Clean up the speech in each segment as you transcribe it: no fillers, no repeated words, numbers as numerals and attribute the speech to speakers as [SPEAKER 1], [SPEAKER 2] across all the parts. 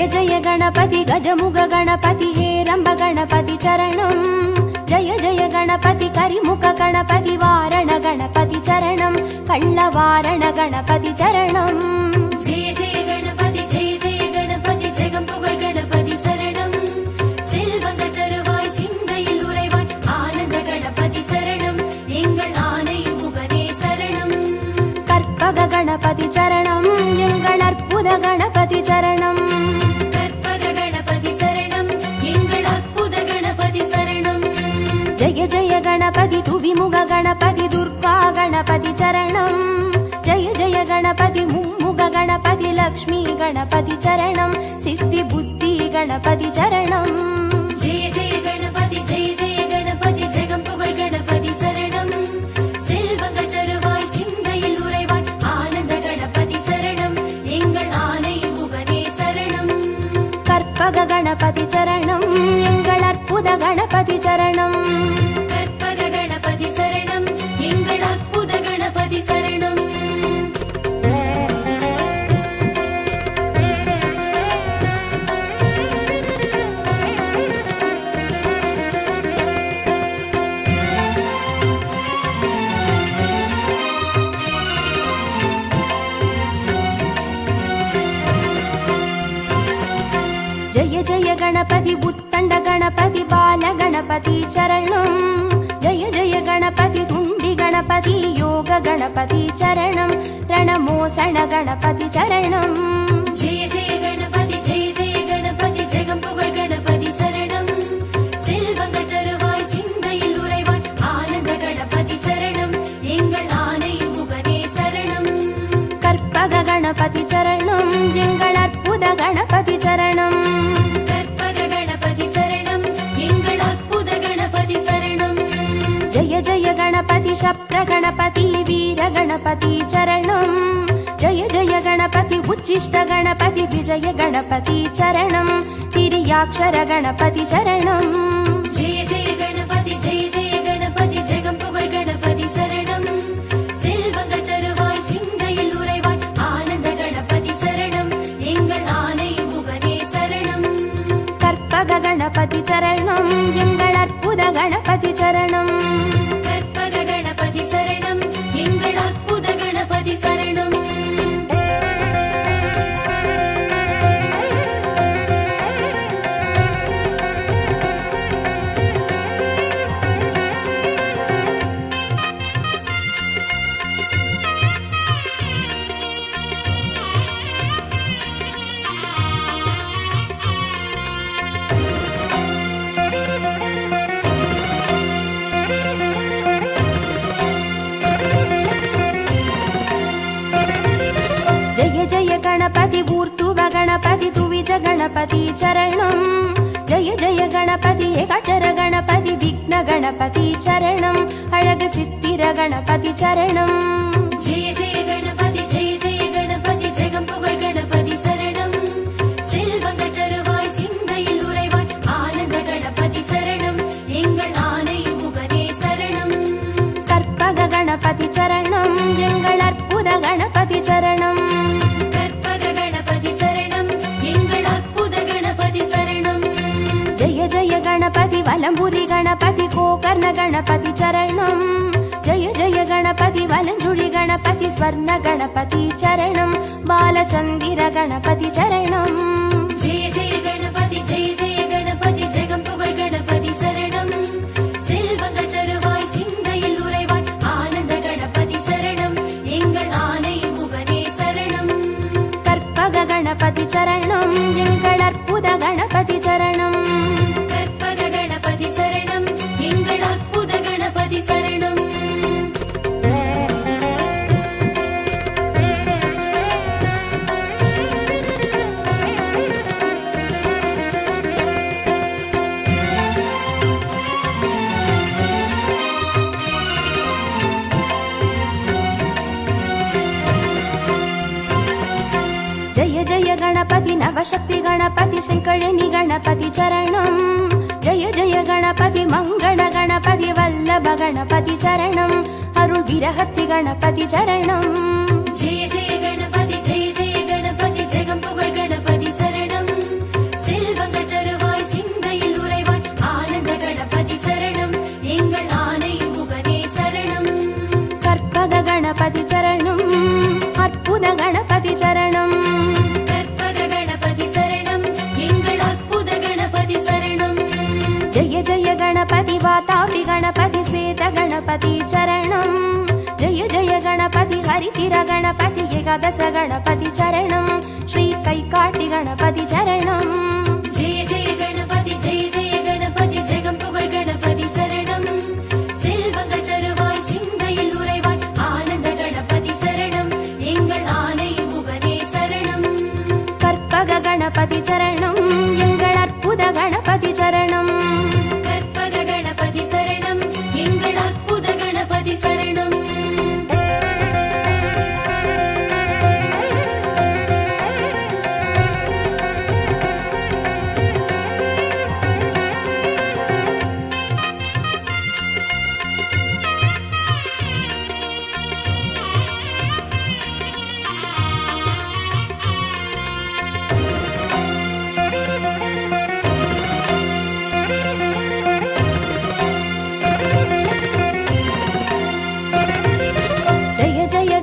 [SPEAKER 1] जय जय गणपति गजमुग गणपति हेरंब गणपति चरणं जय जय गणपति करिमुख गणपति वारण गणपति चरणं कल्लवारण गणपति चरणं
[SPEAKER 2] जय जय गणपति जगம்புகழ் गणपति शरणं செல்வங்க தருவாய் சிந்தையில் உறைவாய் ஆனந்த கணபதி சரணம் எங்கள் ஆனை முகனே சரணம்
[SPEAKER 1] கற்பக गणपति चरणं எங்கள் அற்புத गणपति चरणं
[SPEAKER 2] கற்பக गणपति சரணம் எங்கள் அற்புத गणपति சரணம்
[SPEAKER 1] जय जय गणपति तुविमुग गणपति दुर्गा गणपति चरणं जय जय गणपति मुम्मुग गणपति लक्ष्मी गणपति चरणं सिद्धि बुद्धि गणपति चरणं
[SPEAKER 2] जय जय गणपति जगம்புகழ் गणपति சரணம் செல்வங்க தருவாய் சிந்தையில் உறைவாய் ஆனந்த கணபதி சரணம் எங்கள் ஆனை முகனே சரணம்
[SPEAKER 1] கற்பக गणपति चरणं எங்கள் அற்புத गणपति चरणं
[SPEAKER 2] கற்பக गणपति சரணம் எங்கள் அற்புத கணபதி சரணம்
[SPEAKER 1] जय जय गणपति उत्तंड गणपति बाल गणपति चरणं जय जय गणपति तुंडी गणपति योग गणपति चरणं रणमोसण गणपति चरणं
[SPEAKER 2] जय जय गणपति जगம்புகழ் गणपति சரணம் செல்வங்க தருவாய் சிந்தையில் உறைவாய் ஆனந்த கணபதி சரணம் எங்கள் ஆனை முகனே சரணம்
[SPEAKER 1] கற்பக गणपति चरणं எங்கள் அற்புத गणपति चरणं
[SPEAKER 2] கற்பக गणपति சரணம் எங்கள் அற்புத கணபதி சரணம்
[SPEAKER 1] जय जय गणपति शप्र गणपति वीर गणपति चरणं जय जय गणपति उच्चिष्ट गणपति विजय गणपति चरणं तिर्याक्षर गणपति चरणं
[SPEAKER 2] जय जय गणपति जगம்புகழ் गणपति சரணம் செல்வங்க தருவாய் சிந்தையில் உறைவாய் ஆனந்த கணபதி சரணம் எங்கள் ஆனை முகனே சரணம்
[SPEAKER 1] கற்பக गणपति चरणं எங்கள் அற்புத गणपति चरणं
[SPEAKER 2] கற்பக गणपति சரணம் எங்கள் அற்புத கணபதி சரணம்
[SPEAKER 1] जय जय गणपति ऊर्ध्व गणपति तुविज गणपति चरणं जय जय गणपति एकाक्षर गणपति विघ्न गणपति चरणं अழகு சித்திர गणपति चरणं
[SPEAKER 2] जय जय गणपति जगம்புகழ் गणपति சரணம் செல்வங்க தருவாய் சிந்தையில் உறைவாய் ஆனந்த கணபதி சரணம் எங்கள் ஆனை முகனே சரணம்
[SPEAKER 1] கற்பக गणपति चरणं எங்கள் அற்புத गणपति चरणं
[SPEAKER 2] கற்பக गणपति சரணம் எங்கள் அற்புத கணபதி சரணம்
[SPEAKER 1] जय जय गणपति वलंबुरी गणपति गोकर्ण गणपति चरणं जय जय गणपति वलंजुळि गणपति स्वर्ण गणपति चरणं बालचंदिर गणपति चरणं
[SPEAKER 2] जय जय गणपति जगம்புகழ் गणपति சரணம் செல்வங்க தருவாய் சிந்தையில் உறைவாய் ஆனந்த கணபதி சரணம் எங்கள் ஆனை முகனே சரணம்
[SPEAKER 1] கற்பக गणपति चरणं எங்கள் அற்புத गणपति चरणं
[SPEAKER 2] கற்பக गणपति சரணம் எங்கள் அற்புத கணபதி சரணம்
[SPEAKER 1] जय जय गणपति नवशक्ति गणपति शंकरनि गणपति चरणं जय जय गणपति मंगल गणपति वल्लभ गणपति चरणं अरुள் विरहति गणपति चरणं
[SPEAKER 2] जय जय गणपति जगம்புகழ் गणपति சரணம்
[SPEAKER 1] गणपति चरणं जय जय गणपति हरितिर गणपति एकादश गणपति चरणं श्री कैकाटि गणपति चरणं
[SPEAKER 2] जय जय गणपति जगं पुगळ गणपति शरणं செல்வங்கள் தருவாய் சிந்தையில் உறைவாய் ஆனந்த கணபதி சரணம் எங்கள் ஆனை முகனே சரணம்
[SPEAKER 1] கற்பக गणपति चरणं எங்கள் அற்புத गणपति चरणं
[SPEAKER 2] கற்பக கணபதி சரணம் எங்கள் அற்புத கணபதி சரணம்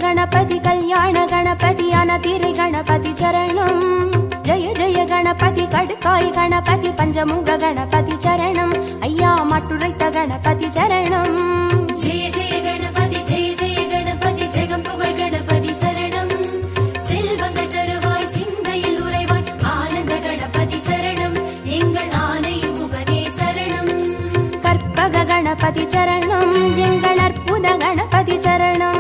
[SPEAKER 1] गणपति कल्याण गणपति अनतिरि गणपति चरणं जय जय गणपति कड्काय गणपति पंचमुख गणपति चरणं अय्या मट्टुरैत गणपति चरणं
[SPEAKER 2] जय जय गणपति जगं पुगळ गणपति शरणं செல்வங்கள் தருவாய் சிந்தையில் உறைவாய் ஆனந்த கணபதி சரணம் எங்கள் ஆனை முகனே சரணம்
[SPEAKER 1] கற்பக गणपति चरणं எங்கள் அற்புத गणपति चरणं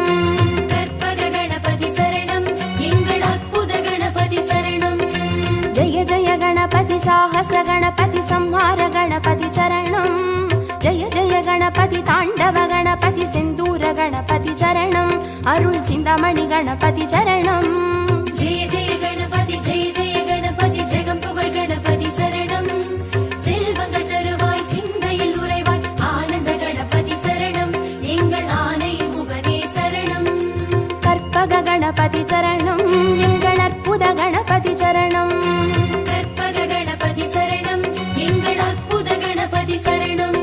[SPEAKER 1] जय जय गणपति साहस गणपति संहार गणपति चरणं जय जय गणपति ताण्डव गणपति सिन्दूर गणपति चरणं अरुள் சிந்தாமணி गणपति चरणं
[SPEAKER 2] जय जय गणपति जगं पुगळ गणपति शरणं செல்வங்கள் தருவாய் சிந்தையில் உறைவாய் ஆனந்த கணபதி சரணம் எங்கள் ஆனை முகனே சரணம்
[SPEAKER 1] கற்பக गणपति चरणं எங்கள் அற்புத गणपति चरणं
[SPEAKER 2] கற்பக கணபதி சரணம் எங்கள் அற்புத கணபதி சரணம்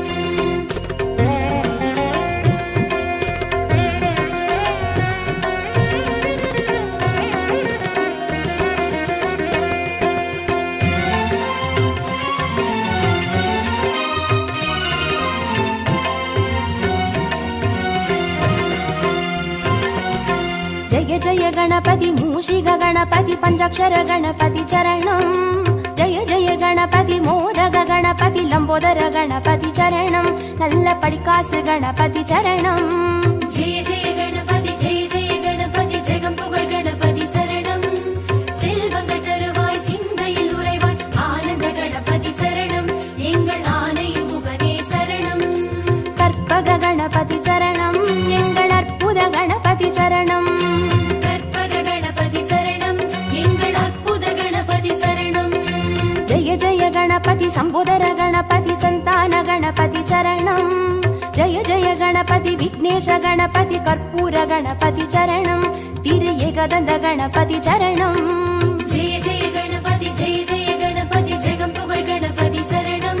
[SPEAKER 1] जय जय गणपति मूषिक गणपति पंचाक्षर गणपति चरणं जय जय गणपति मोदक गणपति लंबोदर गणपति चरणं नल्ल पडिकासु गणपति चरणं
[SPEAKER 2] जय जय गणपति जगं पुगळ गणपति शरणं செல்வங்கள் தருவாய் சிந்தையில் உறைவாய் ஆனந்த கணபதி சரணம் எங்கள் ஆனை முகனே சரணம்
[SPEAKER 1] கற்பக गणपति चरणं எங்கள் அற்புத गणपति चरणं
[SPEAKER 2] கற்பக கணபதி சரணம் எங்கள் அற்புத கணபதி சரணம்
[SPEAKER 1] जय जय गणपति संबोधर गणपति संतान गणपति चरणं जय जय गणपति विघ्नेश गणपति कर्पूर गणपति चरणं तिरु एकदन्त गणपति चरणं
[SPEAKER 2] जय जय गणपति जगं पुगळ गणपति शरणं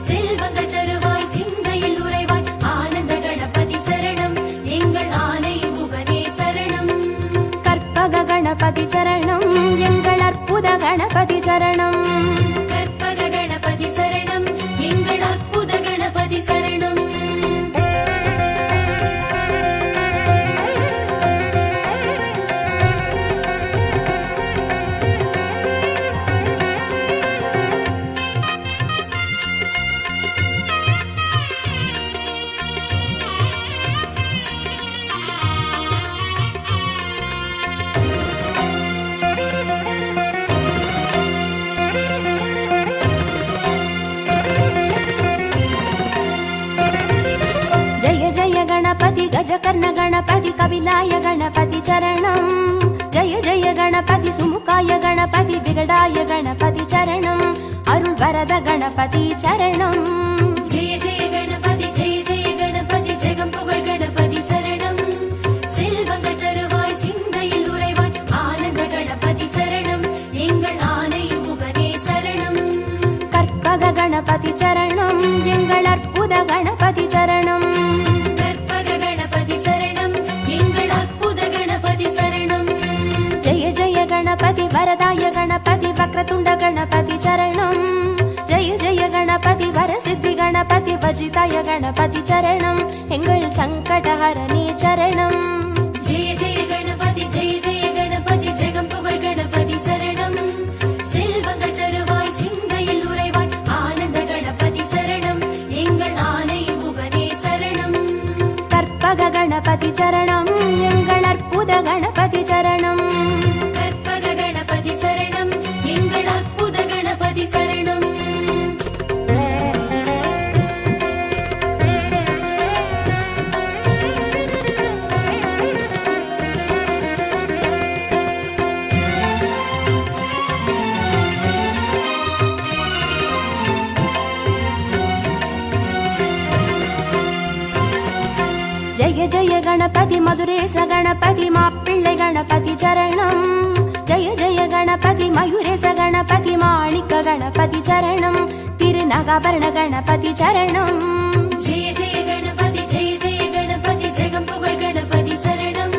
[SPEAKER 2] செல்வங்கள் தருவாய் சிந்தையில் உறைவாய் ஆனந்த கணபதி சரணம் எங்கள் ஆனை முகனே சரணம்
[SPEAKER 1] கற்பக गणपति चरणं எங்கள் அற்புத गणपति चरणं
[SPEAKER 2] கற்பக கணபதி சரணம் எங்கள் அற்புத கணபதி சரணம்
[SPEAKER 1] गणपति गजकर्ण गणपति कपिलाय गणपति चरणं जय जय गणपति सुमुखाय गणपति विगडाय गणपति चरणं अरुள் वरद गणपति चरणं
[SPEAKER 2] जय जय गणपति जगं पुगळ गणपति शरणं செல்வங்கள் தருவாய் சிந்தையில் உறைவாய் ஆனந்த கணபதி சரணம் எங்கள் ஆனை முகனே சரணம்
[SPEAKER 1] கற்பக गणपति चरणं எங்கள் அற்புத गणपति चरणं
[SPEAKER 2] கற்பக கணபதி சரணம் எங்கள் அற்புத கணபதி சரணம்
[SPEAKER 1] जय जय गणपति वरदाय गणपति वक्रतुण्ड गणपति चरणं जय जय गणपति वरसिद्धि அஜிதாய கணபதி சரணம் எங்கள் சங்கடஹரணி சரணம்.
[SPEAKER 2] ஜெய ஜெய கணபதி ஜெய ஜெய கணபதி ஜெகம் புகழ் கணபதி சரணம். செல்வங்கள் தருவாய் சிந்தையில் உறைவாய் ஆனந்த கணபதி சரணம் எங்கள் ஆனை முகனே சரணம்.
[SPEAKER 1] கற்பக கணபதி சரணம் எங்கள் அற்புத கணபதி சரணம்.
[SPEAKER 2] கற்பக கணபதி சரணம் எங்கள் அற்புத கணபதி சரணம்.
[SPEAKER 1] ஜெய ஜெய கணபதி மதுரேச கணபதி மாப்பிள்ளை கணபதி சரணம். ஜெய ஜெய கணபதி மயூரேச கணபதி மாணிக்க கணபதி சரணம். திருநகாபரண கணபதி சரணம்.
[SPEAKER 2] ஜெய ஜெய கணபதி ஜெய ஜெய கணபதி ஜெகம் புகழ் கணபதி சரணம்.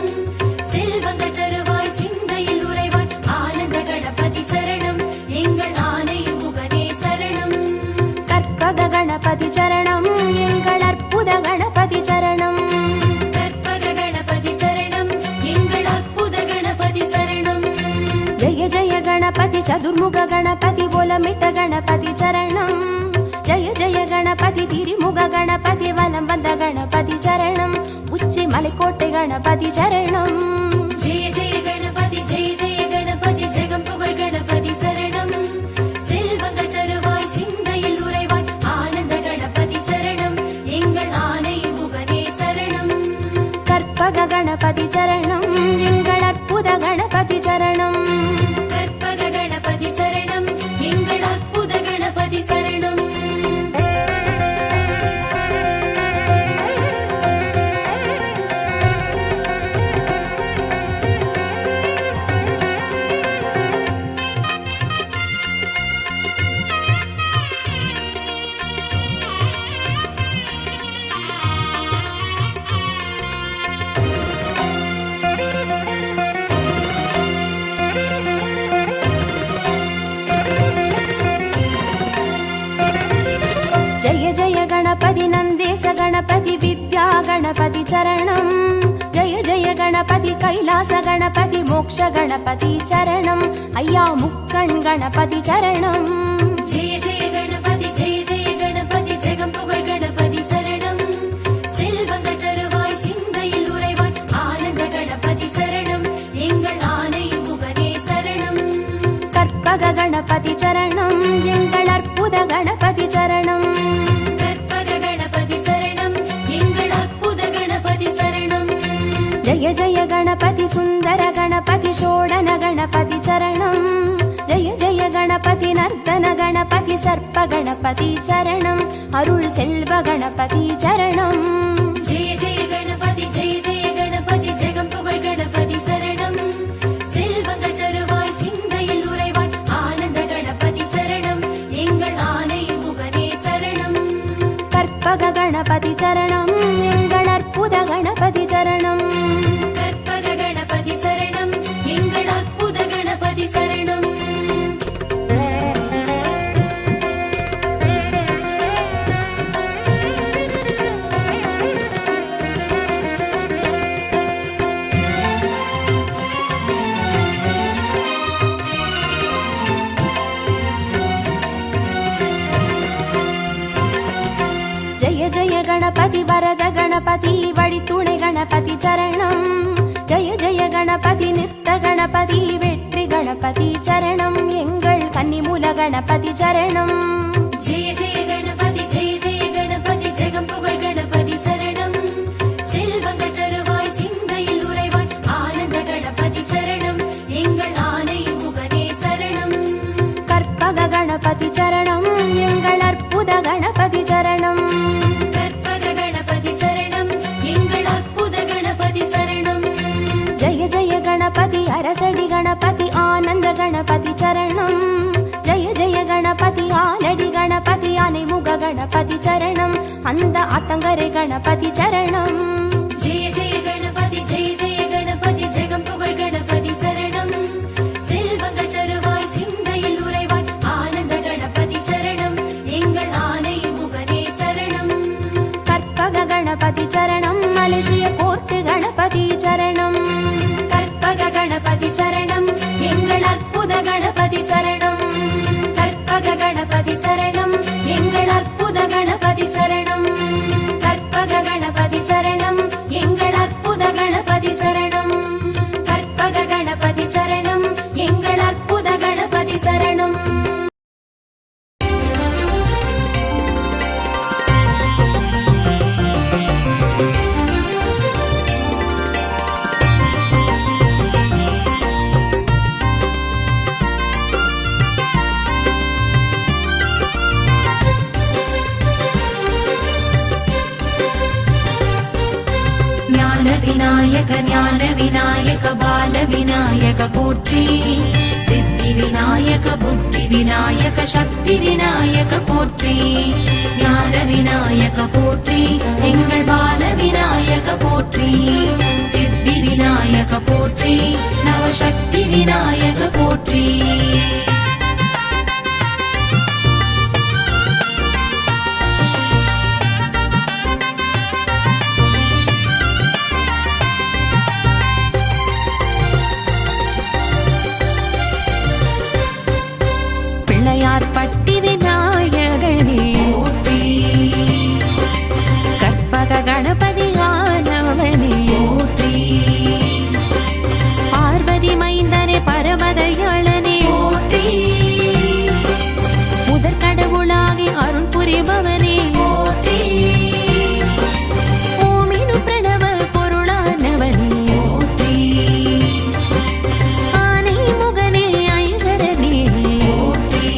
[SPEAKER 2] செல்வங்கள் தருவாய் சிந்தையில் உறைவாய் ஆனந்த கணபதி சரணம் எங்கள் ஆனை முகனே சரணம்.
[SPEAKER 1] கற்பக கணபதி சரணம் எங்கள் அற்புத கணபதி சரணம்.
[SPEAKER 2] கற்பக கணபதி சரணம் எங்கள் அற்புத கணபதி சரணம்.
[SPEAKER 1] ஜெய ஜெய கணபதி சதுர்முக கணபதி போலமிட்ட கணபதி சரணம். ஜெய ஜெய கணபதி திரிமுக கணபதி வலம் வந்த கணபதி சரணம். உச்சி மலைக்கோட்டை கணபதி சரணம்.
[SPEAKER 2] ஜெய ஜெய கணபதி ஜெய ஜெய கணபதி ஜெகம் புகழ் கணபதி சரணம். செல்வங்கள் தருவாய் சிந்தையில் உறைவாய் ஆனந்த கணபதி சரணம் எங்கள் ஆனை முகனே சரணம்.
[SPEAKER 1] கற்பக கணபதி சரணம் எங்கள் அற்புத கணபதி சரணம்.
[SPEAKER 2] கற்பக கணபதி சரணம் எங்கள் அற்புத கணபதி சரணம்.
[SPEAKER 1] ஜெய ஜெய கணபதி நந்தேச கணபதி வித்யா கணபதி சரணம். ஜெய ஜெய கணபதி கைலாச கணபதி மோக்ஷ கணபதி சரணம். ஐயா முக்கண் கணபதி சரணம்.
[SPEAKER 2] ஜெய ஜெய கணபதி ஜெய ஜெய கணபதி ஜெகம் புகழ் கணபதி சரணம். செல்வங்கள் தருவாய் சிந்தையில் உறைவாய் ஆனந்த கணபதி சரணம் எங்கள் ஆனை முகனே சரணம்.
[SPEAKER 1] கற்பக கணபதி சரணம் எங்கள் அற்புத கணபதி சரணம்.
[SPEAKER 2] கற்பக கணபதி சரணம் எங்கள் அற்புத கணபதி சரணம்.
[SPEAKER 1] ஜெய ஜெய கணபதி சுந்தர கணபதி ஷோடன கணபதி சரணம். ஜெய ஜெய கணபதி நர்த்தன கணபதி சர்ப்ப கணபதி சரணம். அருள் செல்வ கணபதி சரணம்.
[SPEAKER 2] ஜெய ஜெய கணபதி ஜெய ஜெய கணபதி ஜெகம் புகழ் கணபதி சரணம். செல்வங்கள் தருவாய் சிந்தையில் உறைவாய் ஆனந்த கணபதி சரணம் எங்கள் ஆனை முகனே சரணம்.
[SPEAKER 1] கற்பக கணபதி சரணம் எங்கள் அற்புத கணபதி சரணம்.
[SPEAKER 2] கற்பக கணபதி சரணம் எங்கள் அற்புத கணபதி சரணம்.
[SPEAKER 1] ஜெய ஜெய கணபதி வரத கணபதி வழித்துணை கணபதி சரணம். ஜெய ஜெய கணபதி நிறுத்த கணபதி வெற்றி கணபதி சரணம் எங்கள் கன்னிமூல கணபதி சரணம்.
[SPEAKER 2] ஜெய ஜெய கணபதி ஜெய ஜெய கணபதி ஜெகம் புகழ் கணபதி சரணம். செல்வங்கள் தருவாய் சிந்தையில் உறைவாய் ஆனந்த கணபதி சரணம் எங்கள் ஆனை முகனே சரணம்.
[SPEAKER 1] கற்பக கணபதி சரணம் எங்கள் அற்புத கணபதி சரணம்.
[SPEAKER 2] கற்பக கணபதி சரணம் எங்கள் அற்புத கணபதி சரணம்.
[SPEAKER 1] ஜெய ஜெய கணபதி அரசடி கணபதி ஆனந்த கணபதி சரணம். ஜெய ஜெய கணபதி ஆலடி கணபதி அனைமுக கணபதி சரணம். அந்த ஆத்தங்கரை கணபதி சரணம்.
[SPEAKER 2] ஜெய ஜெய கணபதி ஜெய ஜெய கணபதி ஜெகம் புகழ் கணபதி சரணம். செல்வங்கள் தருவாய் சிந்தையில் உறைவாய் ஆனந்த கணபதி சரணம் எங்கள் ஆனை முகனே சரணம். விநாயக ஞான விநாயக பால விநாயக போற்றி சித்தி விநாயக புத்தி விநாயக சக்தி விநாயக போற்றி ஞான விநாயக போற்றி எங்கள் பால விநாயக போற்றி சித்தி விநாயக போற்றி நவசக்தி விநாயக போற்றி
[SPEAKER 1] பிள்ளையார்பட்டி விநாயகனே
[SPEAKER 2] போற்றி
[SPEAKER 1] கற்பக கணபதியானவனே
[SPEAKER 2] போற்றி
[SPEAKER 1] பார்வதி மைந்தனே பரமதயாளனே
[SPEAKER 2] போற்றி
[SPEAKER 1] முதற்கடவுளாகி அருள் புரிபவனே
[SPEAKER 2] போற்றி
[SPEAKER 1] ஓமினு பிரணவ பொருளானவனே
[SPEAKER 2] போற்றி
[SPEAKER 1] ஆனை முகனே ஐகரனே
[SPEAKER 2] போற்றி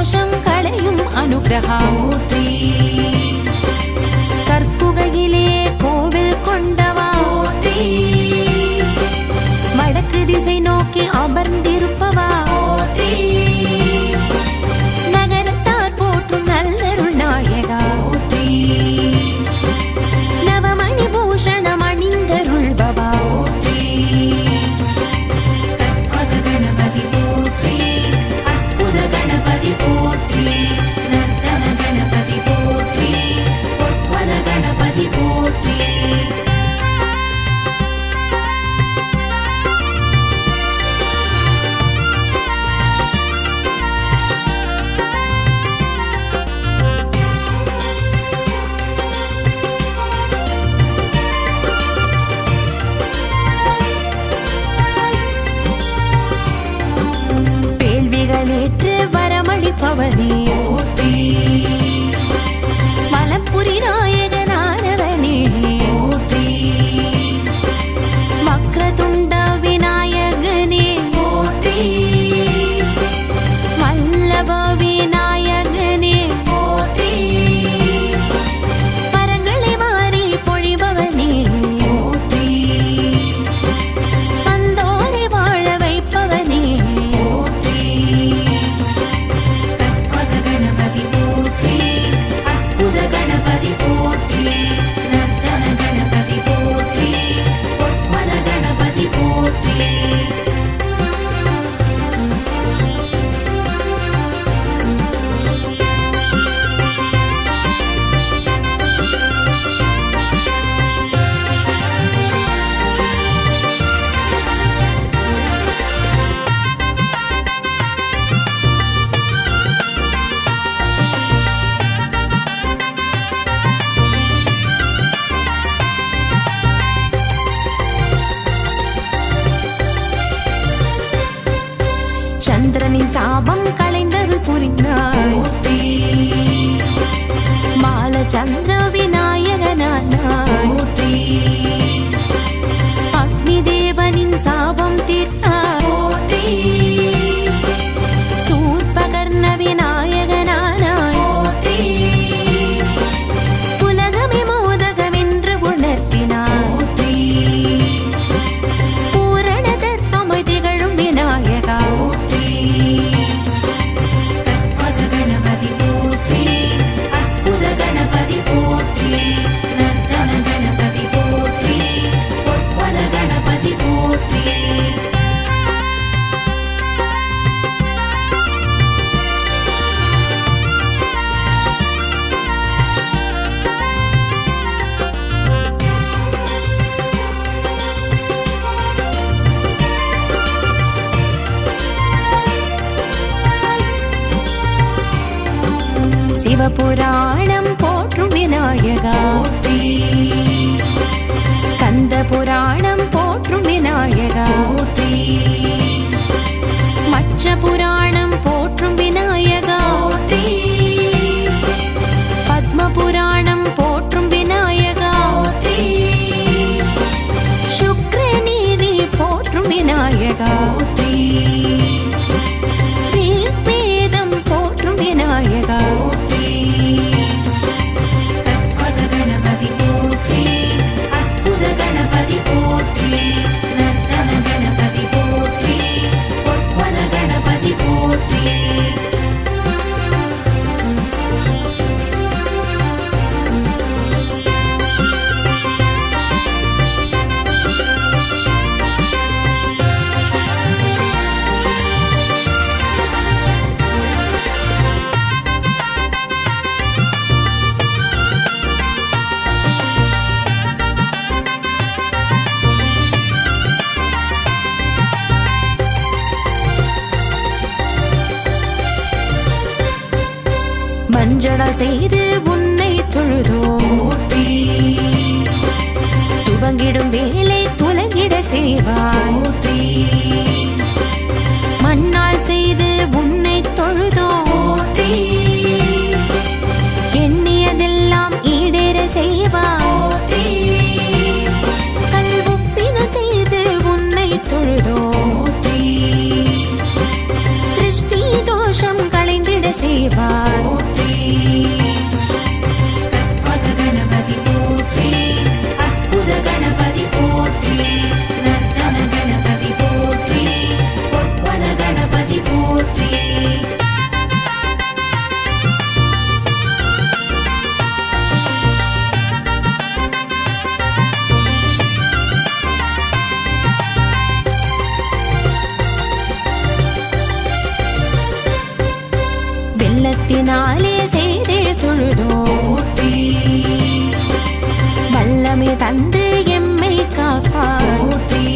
[SPEAKER 1] தோஷம் களையும் அனுகிரகா
[SPEAKER 2] போற்றி
[SPEAKER 1] கற்குகையிலே கோவில் கொண்டவா
[SPEAKER 2] போற்றி
[SPEAKER 1] வடக்கு திசை நோக்கி அமர்ந்திருப்பவா
[SPEAKER 2] போற்றி
[SPEAKER 1] நகரத்தார் போற்றும் நல்லருள் நாயகா
[SPEAKER 2] போற்றி
[SPEAKER 1] நவமணி பூஷணம் அணிந்தருள்பவா
[SPEAKER 2] போற்றி கற்பக கணபதி போற்றி அற்புத கணபதி போற்றி நர்த்தன கணபதி போற்றி பொற்பத கணபதி போற்றி
[SPEAKER 1] வேள்விகளேற்று வரமளிப்பவனே
[SPEAKER 2] போற்றி
[SPEAKER 1] மலப்புரி நாயகனானவனே
[SPEAKER 2] போற்றி
[SPEAKER 1] வக்ரதுண்ட விநாயகனே
[SPEAKER 2] போற்றி
[SPEAKER 1] வல்லப விநாயகனே
[SPEAKER 2] போற்றி
[SPEAKER 1] வரங்களை வாரி பொழிபவனே
[SPEAKER 2] போற்றி
[SPEAKER 1] வந்தோரை வாழ வைப்பவனே
[SPEAKER 2] போற்றி கற்பக கணபதி போற்றி அற்புத கணபதி போற்றி நர்த்தன கணபதி போற்றி பொற்பத கணபதி போற்றி
[SPEAKER 1] சந்திரனின் சாபம் களைந்தருள் புரிந்தாய்
[SPEAKER 2] போற்றி
[SPEAKER 1] மால சந்திர விநாயகனானாய்
[SPEAKER 2] போற்றி
[SPEAKER 1] அக்னி தேவனின் சாபம் தீர்த்தாய்
[SPEAKER 2] போற்றி
[SPEAKER 1] சூர்பகர்ண விநாயகனானாய்
[SPEAKER 2] போற்றி
[SPEAKER 1] உலகமே மோதகமென்று உணர்த்தினாய்
[SPEAKER 2] போற்றி
[SPEAKER 1] பூரண தர்மமாய் திகழும் விநாயகா
[SPEAKER 2] போற்றி கற்பக கணபதி போற்றி அற்புத கணபதி போற்றி நர்த்தன கணபதி போற்றி பொற்பத கணபதி போற்றி
[SPEAKER 1] சிவபுராணம் போற்றும் விநாயகா
[SPEAKER 2] போற்றி
[SPEAKER 1] கந்த புராணம் போற்றும் விநாயகா
[SPEAKER 2] போற்றி
[SPEAKER 1] மச்ச புராணம் போற்றும் விநாயகா
[SPEAKER 2] போற்றி
[SPEAKER 1] பத்ம புராணம் போற்றும் விநாயகா
[SPEAKER 2] போற்றி
[SPEAKER 1] சுக்ர நீதி போற்றும் விநாயகா
[SPEAKER 2] போற்றி
[SPEAKER 1] வேதம் போற்றும் விநாயகா
[SPEAKER 2] போற்றி கற்பக கணபதி போற்றி அற்புத கணபதி போற்றி நர்த்தன கணபதி போற்றி பொற்பத கணபதி போற்றி
[SPEAKER 1] மஞ்சளால் செய்து உன்னை தொழுதோம்
[SPEAKER 2] போற்றி
[SPEAKER 1] துவங்கிடும் வேலை துலங்கிட செய்வாய்
[SPEAKER 2] போற்றி
[SPEAKER 1] மண்ணால் செய்து உன்னை தொழுதோம்
[SPEAKER 2] போற்றி
[SPEAKER 1] எண்ணியதெல்லாம் ஈடேற செய்வாய்
[SPEAKER 2] போற்றி
[SPEAKER 1] கல்வுப்பின செய்து உன்னை தொழுதோம்
[SPEAKER 2] போற்றி
[SPEAKER 1] திருஷ்டி தோஷம் களைந்திட செய்வாய் நாளே செய்தே தொழுதோ
[SPEAKER 2] போற்றி
[SPEAKER 1] வல்லமை தந்து எம்மை காப்பார்
[SPEAKER 2] போற்றி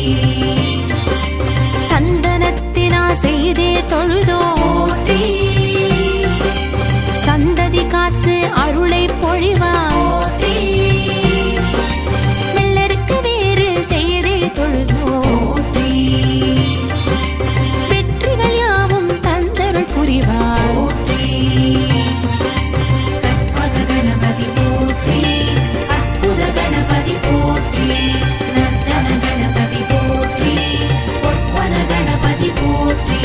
[SPEAKER 1] சந்தனத்தினா செய்தே தொழுதோ
[SPEAKER 2] போற்றி
[SPEAKER 1] சந்ததி காத்து அருளை பொழிவார்
[SPEAKER 2] போற்றி
[SPEAKER 1] வெள்ளருக்கு வேறு செய்தே தொழுதோ
[SPEAKER 2] போற்றி
[SPEAKER 1] வெற்றிகள் யாவும் தந்தருள் புரிவார்
[SPEAKER 2] போற்றி கற்பக கணபதி போற்றி அற்புத கணபதி போற்றி நர்த்தன கணபதி போற்றி பொற்பத கணபதி போற்றி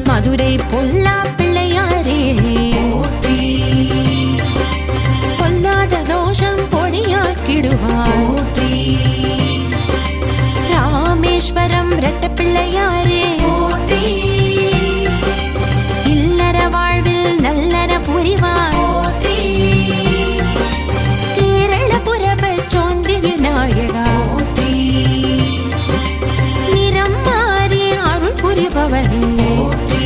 [SPEAKER 1] மதுரை பொல்லா பிள்ளையாரே
[SPEAKER 2] போற்றி
[SPEAKER 1] பொல்லாத தோஷம் பொடியாக்கிடுவார்
[SPEAKER 2] போற்றி
[SPEAKER 1] ராமேஸ்வரம் ரெட்ட பிள்ளையாரே
[SPEAKER 2] போற்றி
[SPEAKER 1] இல்லற வாழ்வில் நல்லற புரிவார்
[SPEAKER 2] போற்றி
[SPEAKER 1] கேரள புரப சோந்தி விநாயகா
[SPEAKER 2] போற்றி
[SPEAKER 1] நிறம் மாறி அருள் புரிபவனே
[SPEAKER 2] போற்றி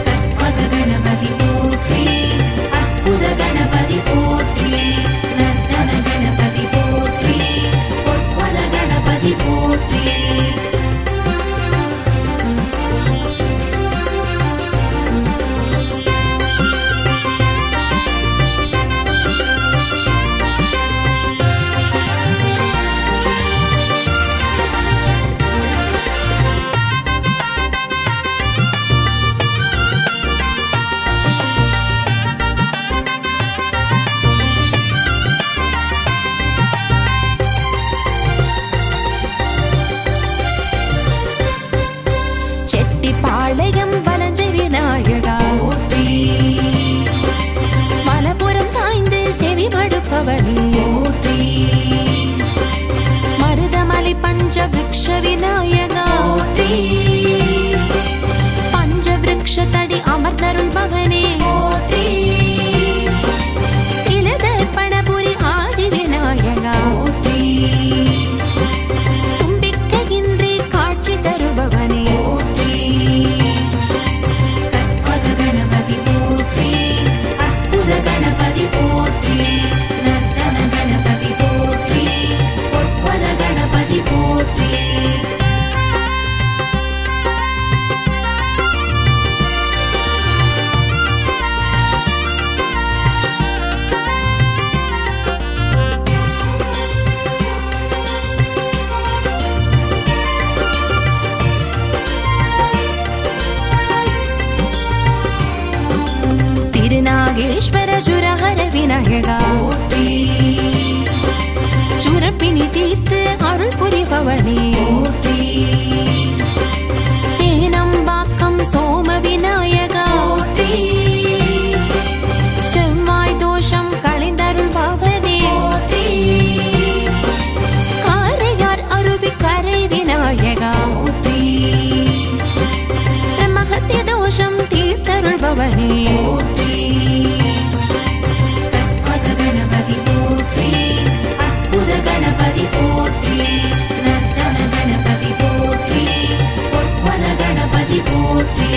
[SPEAKER 2] கற்பக கணபதி போற்றி அற்புத கணபதி போற்றி நர்த்தன கணபதி போற்றி பொற்பத கணபதி போற்றி
[SPEAKER 1] செட்டிப்பாளையம் வலஞ்சை விநாயகா
[SPEAKER 2] போற்றி
[SPEAKER 1] மலபுரம் சாய்ந்து செவி மடுப்பவனே
[SPEAKER 2] போற்றி
[SPEAKER 1] மருதமலை பஞ்ச விருக்ஷ விநாயகா
[SPEAKER 2] போற்றி
[SPEAKER 1] பஞ்ச விருக்ஷ தடி அமர்ந்தருள் பவனே
[SPEAKER 2] போற்றி
[SPEAKER 1] சிலதர்ப்பணபுரி ஆதி விநாயகா
[SPEAKER 2] போற்றி
[SPEAKER 1] தும்பிக்கையின்றி காட்சி தருபவனே
[SPEAKER 2] போற்றி கற்பக கணபதி போற்றி அற்புத கணபதி போற்றி நர்த்தன கணபதி போற்றி பொற்பத கணபதி போற்றி
[SPEAKER 1] திருநாகேஸ்வர சுரஹர விநாயகா
[SPEAKER 2] போற்றி
[SPEAKER 1] சுரப்பிணி தீர்த்து அருள் புரிபவனே
[SPEAKER 2] போற்றி
[SPEAKER 1] தேனம்பாக்கம் சோம விநாயகா
[SPEAKER 2] போற்றி
[SPEAKER 1] செவ்வாய் தோஷம் களைந்தருள் பவனே
[SPEAKER 2] போற்றி
[SPEAKER 1] காரையார் அருவி கரை விநாயகா
[SPEAKER 2] போற்றி
[SPEAKER 1] பிரம்மஹத்திய தோஷம் தீர்த்தருள் பவனே
[SPEAKER 2] போற்றி கற்பக கணபதி போற்றி அற்புத கணபதி போற்றி நர்த்தன கணபதி போற்றி பொற்பத கணபதி போற்றி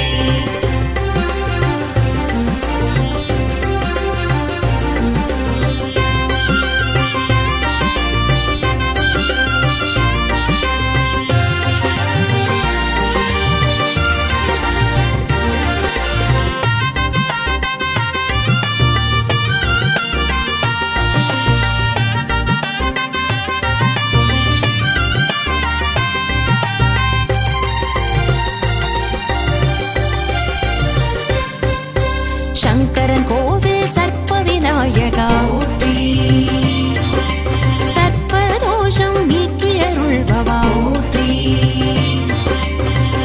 [SPEAKER 1] சங்கரன் கோவில் சர்ப்ப விநாயகா
[SPEAKER 2] போற்றி
[SPEAKER 1] சர்ப்பதோஷம் நீக்கியருள்பவா
[SPEAKER 2] போற்றி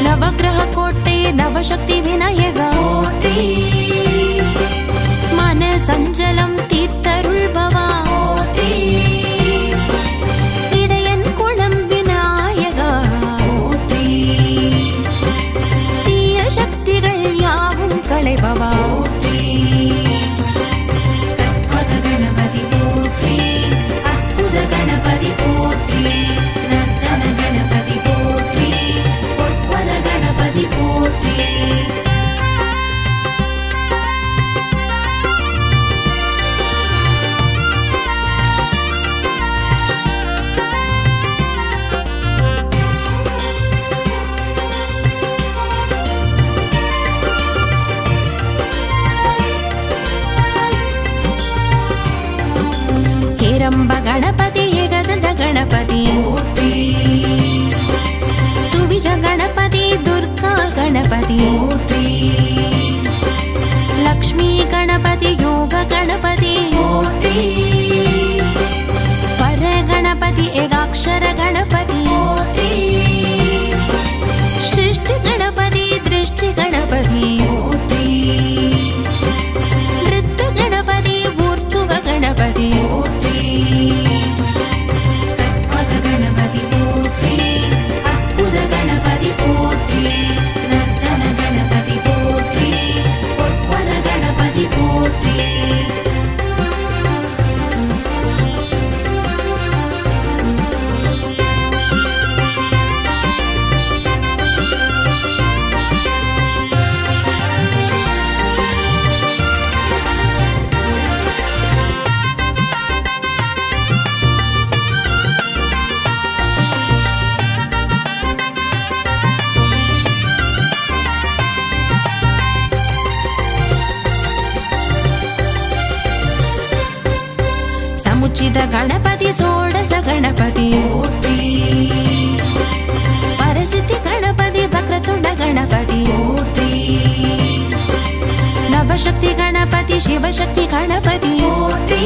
[SPEAKER 1] நவக்கிரக கோட்டை நவசக்தி விநாயகா
[SPEAKER 2] போற்றி
[SPEAKER 1] மன சஞ்சலம் தீர்த்தருள்பவா
[SPEAKER 2] போற்றி
[SPEAKER 1] இடையன் குளம் விநாயகா பூஜித கணபதி சோடச கணபதி
[SPEAKER 2] போற்றி
[SPEAKER 1] பரசித்தி கணபதி வக்ரதுண்ட கணபதி
[SPEAKER 2] போற்றி
[SPEAKER 1] நவசக்தி கணபதி சிவசக்தி கணபதி
[SPEAKER 2] போற்றி